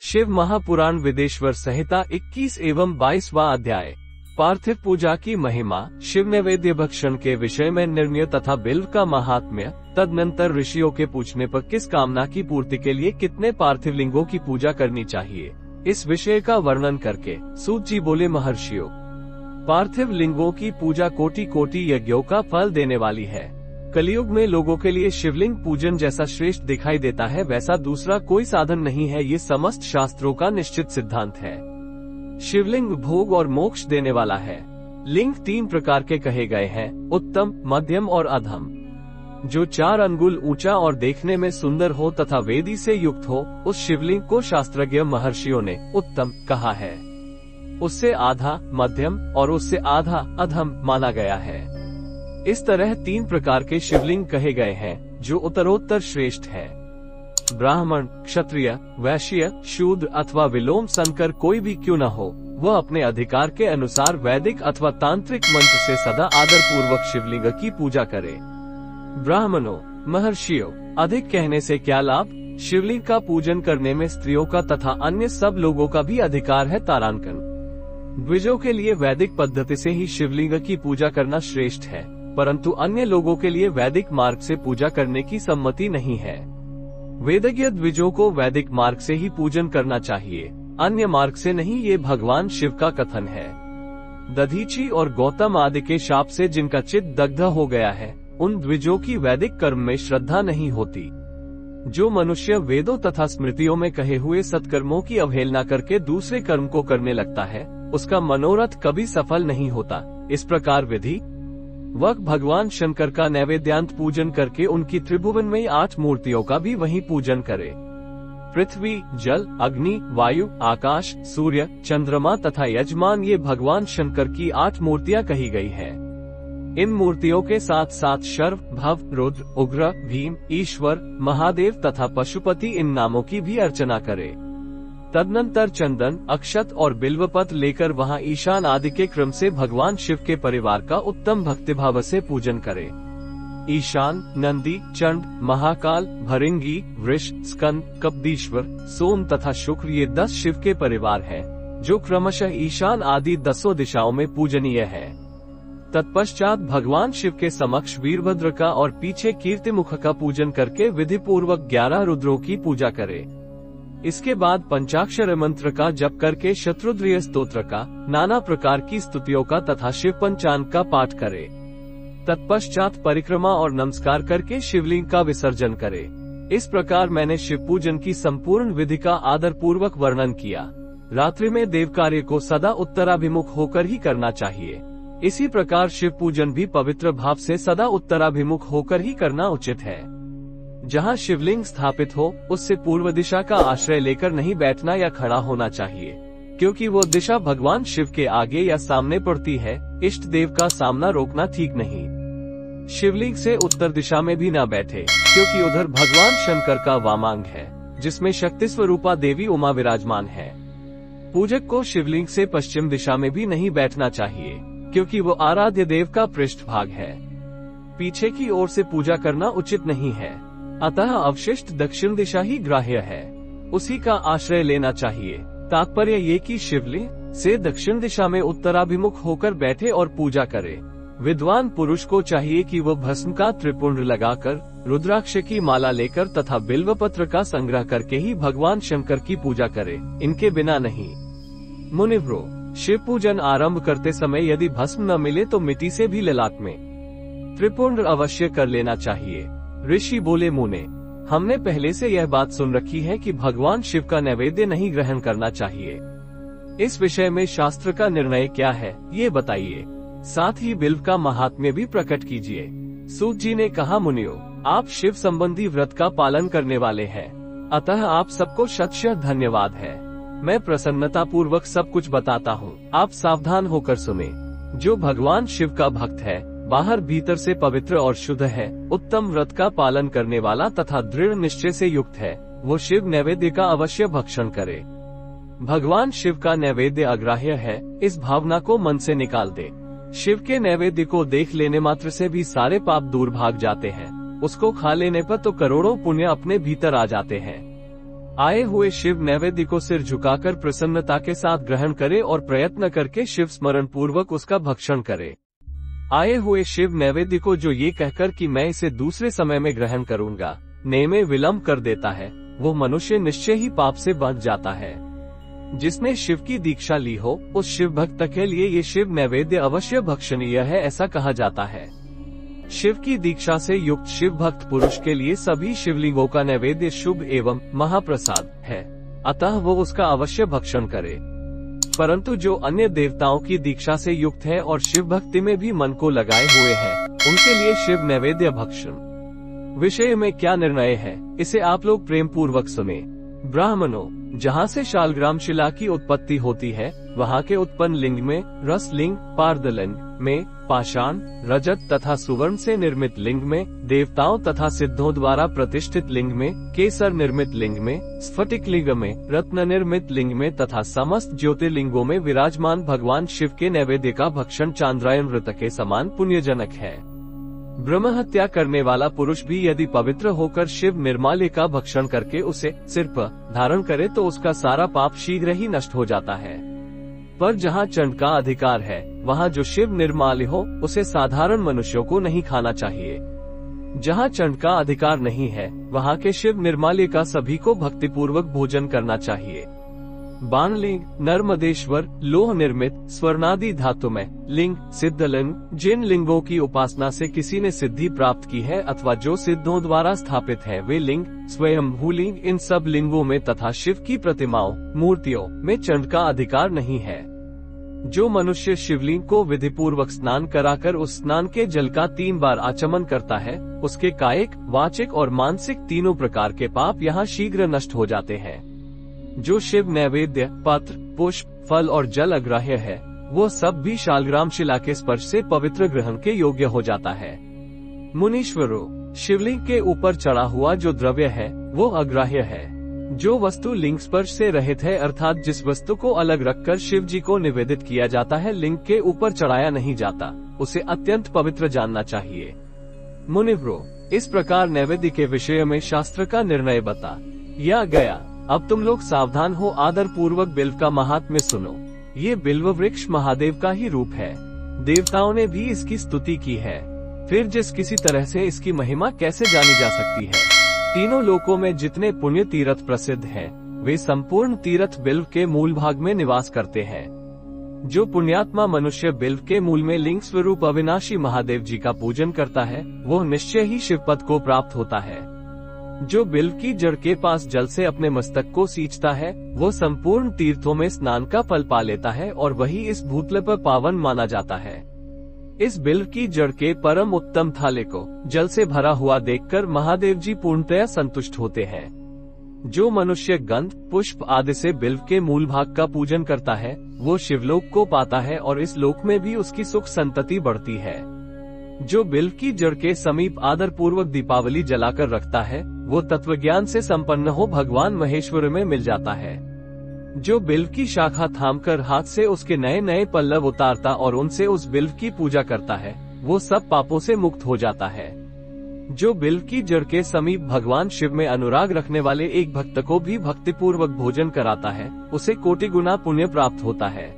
शिव महापुराण विदेश्वर संहिता 21 एवं 22वां अध्याय। पार्थिव पूजा की महिमा, शिव नैवेद्य भक्षण के विषय में निर्णय तथा बिल्व का महात्म्य। तदनंतर ऋषियों के पूछने पर किस कामना की पूर्ति के लिए कितने पार्थिव लिंगों की पूजा करनी चाहिए, इस विषय का वर्णन करके सूत जी बोले, महर्षियों, पार्थिव लिंगों की पूजा कोटि कोटि यज्ञों का फल देने वाली है। कलयुग में लोगों के लिए शिवलिंग पूजन जैसा श्रेष्ठ दिखाई देता है, वैसा दूसरा कोई साधन नहीं है। ये समस्त शास्त्रों का निश्चित सिद्धांत है। शिवलिंग भोग और मोक्ष देने वाला है। लिंग 3 प्रकार के कहे गए हैं, उत्तम, मध्यम और अधम। जो 4 अंगुल ऊंचा और देखने में सुंदर हो तथा वेदी से युक्त हो, उस शिवलिंग को शास्त्रज्ञ महर्षियों ने उत्तम कहा है। उससे आधा मध्यम और उससे आधा अधम माना गया है। इस तरह 3 प्रकार के शिवलिंग कहे गए हैं, जो उत्तरोत्तर श्रेष्ठ है। ब्राह्मण, क्षत्रिय, वैश्य, शूद्र अथवा विलोम संकर कोई भी क्यों न हो, वह अपने अधिकार के अनुसार वैदिक अथवा तांत्रिक मंत्र से सदा आदर पूर्वक शिवलिंग की पूजा करे। ब्राह्मणों, महर्षियों, अधिक कहने से क्या लाभ। शिवलिंग का पूजन करने में स्त्रियों का तथा अन्य सब लोगों का भी अधिकार है। तारांकन। द्विजों के लिए वैदिक पद्धति से ही शिवलिंग की पूजा करना श्रेष्ठ है, परंतु अन्य लोगों के लिए वैदिक मार्ग से पूजा करने की सम्मति नहीं है। वेदज्ञ द्विजों को वैदिक मार्ग से ही पूजन करना चाहिए, अन्य मार्ग से नहीं, ये भगवान शिव का कथन है। दधीची और गौतम आदि के शाप से जिनका चित्त दग्ध हो गया है, उन द्विजों की वैदिक कर्म में श्रद्धा नहीं होती। जो मनुष्य वेदों तथा स्मृतियों में कहे हुए सत्कर्मों की अवहेलना करके दूसरे कर्म को करने लगता है, उसका मनोरथ कभी सफल नहीं होता। इस प्रकार विधि वक भगवान शंकर का नैवेद्यांत पूजन करके उनकी त्रिभुवन में 8 मूर्तियों का भी वही पूजन करे। पृथ्वी, जल, अग्नि, वायु, आकाश, सूर्य, चंद्रमा तथा यजमान, ये भगवान शंकर की 8 मूर्तियां कही गई है। इन मूर्तियों के साथ साथ शर्व, भव, रुद्र, उग्र, भीम, ईश्वर, महादेव तथा पशुपति, इन नामों की भी अर्चना करे। तदनंतर चंदन, अक्षत और बिल्वपत्र लेकर वहां ईशान आदि के क्रम से भगवान शिव के परिवार का उत्तम भक्तिभाव से पूजन करे। ईशान, नंदी, चंड, महाकाल, भरिंगी, वृष, स्कंद, कपदीश्वर, सोम तथा शुक्र, ये 10 शिव के परिवार हैं, जो क्रमशः ईशान आदि 10 दिशाओं में पूजनीय है। तत्पश्चात भगवान शिव के समक्ष वीरभद्र का और पीछे कीर्तिमुख का पूजन करके विधि पूर्वक 11 रुद्रों की पूजा करे। इसके बाद पंचाक्षर मंत्र का जप करके शत्रुद्रिय स्तोत्र का, नाना प्रकार की स्तुतियों का तथा शिव पंचांग का पाठ करे। तत्पश्चात परिक्रमा और नमस्कार करके शिवलिंग का विसर्जन करे। इस प्रकार मैंने शिव पूजन की संपूर्ण विधि का आदर पूर्वक वर्णन किया। रात्रि में देव कार्य को सदा उत्तराभिमुख होकर ही करना चाहिए। इसी प्रकार शिव पूजन भी पवित्र भाव से सदा उत्तराभिमुख होकर ही करना उचित है। जहाँ शिवलिंग स्थापित हो, उससे पूर्व दिशा का आश्रय लेकर नहीं बैठना या खड़ा होना चाहिए, क्योंकि वो दिशा भगवान शिव के आगे या सामने पड़ती है। इष्ट देव का सामना रोकना ठीक नहीं। शिवलिंग से उत्तर दिशा में भी न बैठे, क्योंकि उधर भगवान शंकर का वामांग है, जिसमें शक्ति स्वरूपा देवी उमा विराजमान है। पूजक को शिवलिंग से पश्चिम दिशा में भी नहीं बैठना चाहिए, क्योंकि वो आराध्य देव का पृष्ठभाग है। पीछे की ओर से पूजा करना उचित नहीं है, अतः अवशिष्ट दक्षिण दिशा ही ग्राह्य है, उसी का आश्रय लेना चाहिए। तात्पर्य ये कि शिवलिंग से दक्षिण दिशा में उत्तराभिमुख होकर बैठे और पूजा करे। विद्वान पुरुष को चाहिए कि वो भस्म का त्रिपुंड लगाकर, रुद्राक्ष की माला लेकर तथा बिल्वपत्र का संग्रह करके ही भगवान शंकर की पूजा करे, इनके बिना नहीं। मुनिव्रो, शिव पूजन आरंभ करते समय यदि भस्म न मिले तो मिट्टी से भी ललाट में त्रिपुंड अवश्य कर लेना चाहिए। ऋषि बोले, मुने, हमने पहले से यह बात सुन रखी है कि भगवान शिव का नैवेद्य नहीं ग्रहण करना चाहिए। इस विषय में शास्त्र का निर्णय क्या है, ये बताइए। साथ ही बिल्व का महात्म्य भी प्रकट कीजिए। सूत जी ने कहा, मुनियों, आप शिव संबंधी व्रत का पालन करने वाले हैं, अतः आप सबको शतशः धन्यवाद है। मैं प्रसन्नता पूर्वक सब कुछ बताता हूँ, आप सावधान होकर सुने। जो भगवान शिव का भक्त है, बाहर भीतर से पवित्र और शुद्ध है, उत्तम व्रत का पालन करने वाला तथा दृढ़ निश्चय से युक्त है, वो शिव नैवेद्य का अवश्य भक्षण करे। भगवान शिव का नैवेद्य अग्राह्य है, इस भावना को मन से निकाल दे। शिव के नैवेद्य को देख लेने मात्र से भी सारे पाप दूर भाग जाते हैं। उसको खा लेने पर तो करोड़ों पुण्य अपने भीतर आ जाते हैं। आए हुए शिव नैवेद्य को सिर झुकाकर प्रसन्नता के साथ ग्रहण करे और प्रयत्न करके शिव स्मरण पूर्वक उसका भक्षण करे। आए हुए शिव नैवेद्य को जो ये कहकर कि मैं इसे दूसरे समय में ग्रहण करूंगा, ने में विलंब कर देता है, वो मनुष्य निश्चय ही पाप से बच जाता है। जिसने शिव की दीक्षा ली हो, उस शिव भक्त के लिए ये शिव नैवेद्य अवश्य भक्षणीय है, ऐसा कहा जाता है। शिव की दीक्षा से युक्त शिव भक्त पुरुष के लिए सभी शिवलिंगों का नैवेद्य शुभ एवं महाप्रसाद है, अतः वो उसका अवश्य भक्षण करे। परंतु जो अन्य देवताओं की दीक्षा से युक्त है और शिव भक्ति में भी मन को लगाए हुए हैं, उनके लिए शिव नैवेद्य भक्षण विषय में क्या निर्णय है, इसे आप लोग प्रेम पूर्वक सुने। ब्राह्मणों, जहाँ से शालग्राम शिला की उत्पत्ति होती है, वहाँ के उत्पन्न लिंग में रस लिंग, पार्दलिंग में पाषाण, रजत तथा सुवर्ण से निर्मित लिंग में, देवताओं तथा सिद्धों द्वारा प्रतिष्ठित लिंग में, केसर निर्मित लिंग में, स्फटिक लिंग में, रत्न निर्मित लिंग में तथा समस्त ज्योतिर्लिंगों में विराजमान भगवान शिव के नैवेद्य का भक्षण चांद्रायन व्रत के समान पुण्यजनक है। ब्रह्म हत्या करने वाला पुरुष भी यदि पवित्र होकर शिव निर्माल्य का भक्षण करके उसे सिर पर धारण करे तो उसका सारा पाप शीघ्र ही नष्ट हो जाता है। पर जहाँ चंड का अधिकार है, वहाँ जो शिव निर्माल्य हो उसे साधारण मनुष्यों को नहीं खाना चाहिए। जहाँ चंड का अधिकार नहीं है, वहाँ के शिव निर्माल्य का सभी को भक्तिपूर्वक भोजन करना चाहिए। बाणलिंग, नर्मदेश्वर, लोह निर्मित, स्वर्णादि धातुमय लिंग, सिद्धलिंग, जिन लिंगों की उपासना से किसी ने सिद्धि प्राप्त की है अथवा जो सिद्धों द्वारा स्थापित है, वे लिंग, स्वयंभू लिंग, इन सब लिंगों में तथा शिव की प्रतिमाओं, मूर्तियों में चंड का अधिकार नहीं है। जो मनुष्य शिवलिंग को विधि पूर्वक स्नान कराकर उस स्नान के जल का 3 बार आचमन करता है, उसके कायिक, वाचिक और मानसिक तीनों प्रकार के पाप यहाँ शीघ्र नष्ट हो जाते हैं। जो शिव नैवेद्य, पत्र, पुष्प, फल और जल अग्राह्य है, वो सब भी शालग्राम शिला के स्पर्श से पवित्र ग्रहण के योग्य हो जाता है। मुनीश्वरों, शिवलिंग के ऊपर चढ़ा हुआ जो द्रव्य है, वो अग्राह्य है। जो वस्तु लिंग स्पर्श से रहित है, अर्थात जिस वस्तु को अलग रखकर शिव जी को निवेदित किया जाता है, लिंग के ऊपर चढ़ाया नहीं जाता, उसे अत्यंत पवित्र जानना चाहिए। मुनिव्रो, इस प्रकार नैवेद्य के विषय में शास्त्र का निर्णय बताया गया। अब तुम लोग सावधान हो, आदर पूर्वक बिल्व का महात्म्य सुनो। ये बिल्व वृक्ष महादेव का ही रूप है। देवताओं ने भी इसकी स्तुति की है। फिर जिस किसी तरह से इसकी महिमा कैसे जानी जा सकती है। तीनों लोकों में जितने पुण्य तीर्थ प्रसिद्ध हैं, वे संपूर्ण तीर्थ बिल्व के मूल भाग में निवास करते हैं। जो पुण्यात्मा मनुष्य बिल्व के मूल में लिंग स्वरूप अविनाशी महादेव जी का पूजन करता है, वो निश्चय ही शिवपद को प्राप्त होता है। जो बिल्व की जड़ के पास जल से अपने मस्तक को सींचता है, वो संपूर्ण तीर्थों में स्नान का फल पा लेता है और वही इस भूतल पर पावन माना जाता है। इस बिल्व की जड़ के परम उत्तम थाले को जल से भरा हुआ देखकर महादेव जी पूर्णतया संतुष्ट होते हैं। जो मनुष्य गंध, पुष्प आदि से बिल्व के मूल भाग का पूजन करता है, वो शिवलोक को पाता है और इस लोक में भी उसकी सुख संतति बढ़ती है। जो बिल्व की जड़ के समीप आदर पूर्वक दीपावली जलाकर रखता है, वो तत्वज्ञान से संपन्न हो भगवान महेश्वर में मिल जाता है। जो बिल्व की शाखा थामकर हाथ से उसके नए नए पल्लव उतारता और उनसे उस बिल्व की पूजा करता है, वो सब पापों से मुक्त हो जाता है। जो बिल्व की जड़ के समीप भगवान शिव में अनुराग रखने वाले एक भक्त को भी भक्तिपूर्वक भोजन कराता है, उसे कोटि गुना पुण्य प्राप्त होता है।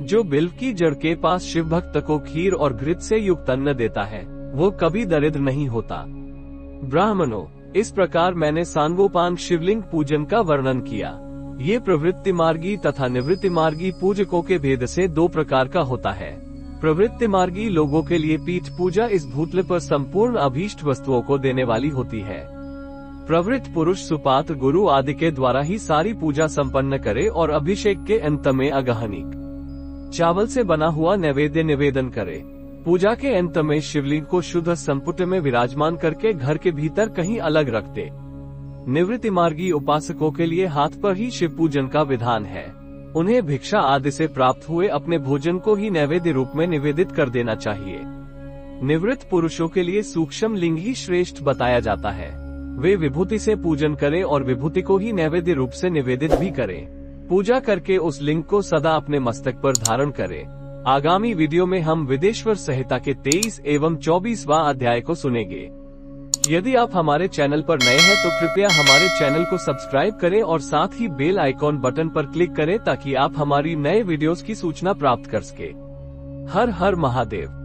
जो बिल्व की जड़ के पास शिव भक्त को खीर और घृत से युक्त अन्न देता है, वो कभी दरिद्र नहीं होता। ब्राह्मणों, इस प्रकार मैंने सांगोपांग शिवलिंग पूजन का वर्णन किया। ये प्रवृत्ति मार्गी तथा निवृत्ति मार्गी पूजकों के भेद से 2 प्रकार का होता है। प्रवृत्ति मार्गी लोगों के लिए पीठ पूजा इस भूतल पर संपूर्ण अभीष्ट वस्तुओं को देने वाली होती है। प्रवृत्त पुरुष सुपात्र गुरु आदि के द्वारा ही सारी पूजा संपन्न करे और अभिषेक के अंत में अगहनिक चावल से बना हुआ नैवेद्य निवेदन करे। पूजा के अंत में शिवलिंग को शुद्ध संपुट में विराजमान करके घर के भीतर कहीं अलग रख दे। निवृत्ति मार्गी उपासकों के लिए हाथ पर ही शिव पूजन का विधान है। उन्हें भिक्षा आदि से प्राप्त हुए अपने भोजन को ही नैवेद्य रूप में निवेदित कर देना चाहिए। निवृत्त पुरुषों के लिए सूक्ष्म लिंग ही श्रेष्ठ बताया जाता है। वे विभूति से पूजन करें और विभूति को ही नैवेद्य रूप से निवेदित भी करें। पूजा करके उस लिंग को सदा अपने मस्तक पर धारण करें। आगामी वीडियो में हम विदेश्वर संहिता के 23 एवं 24वां अध्याय को सुनेंगे। यदि आप हमारे चैनल पर नए हैं तो कृपया हमारे चैनल को सब्सक्राइब करें और साथ ही बेल आइकॉन बटन पर क्लिक करें ताकि आप हमारी नए वीडियोस की सूचना प्राप्त कर सके। हर हर महादेव।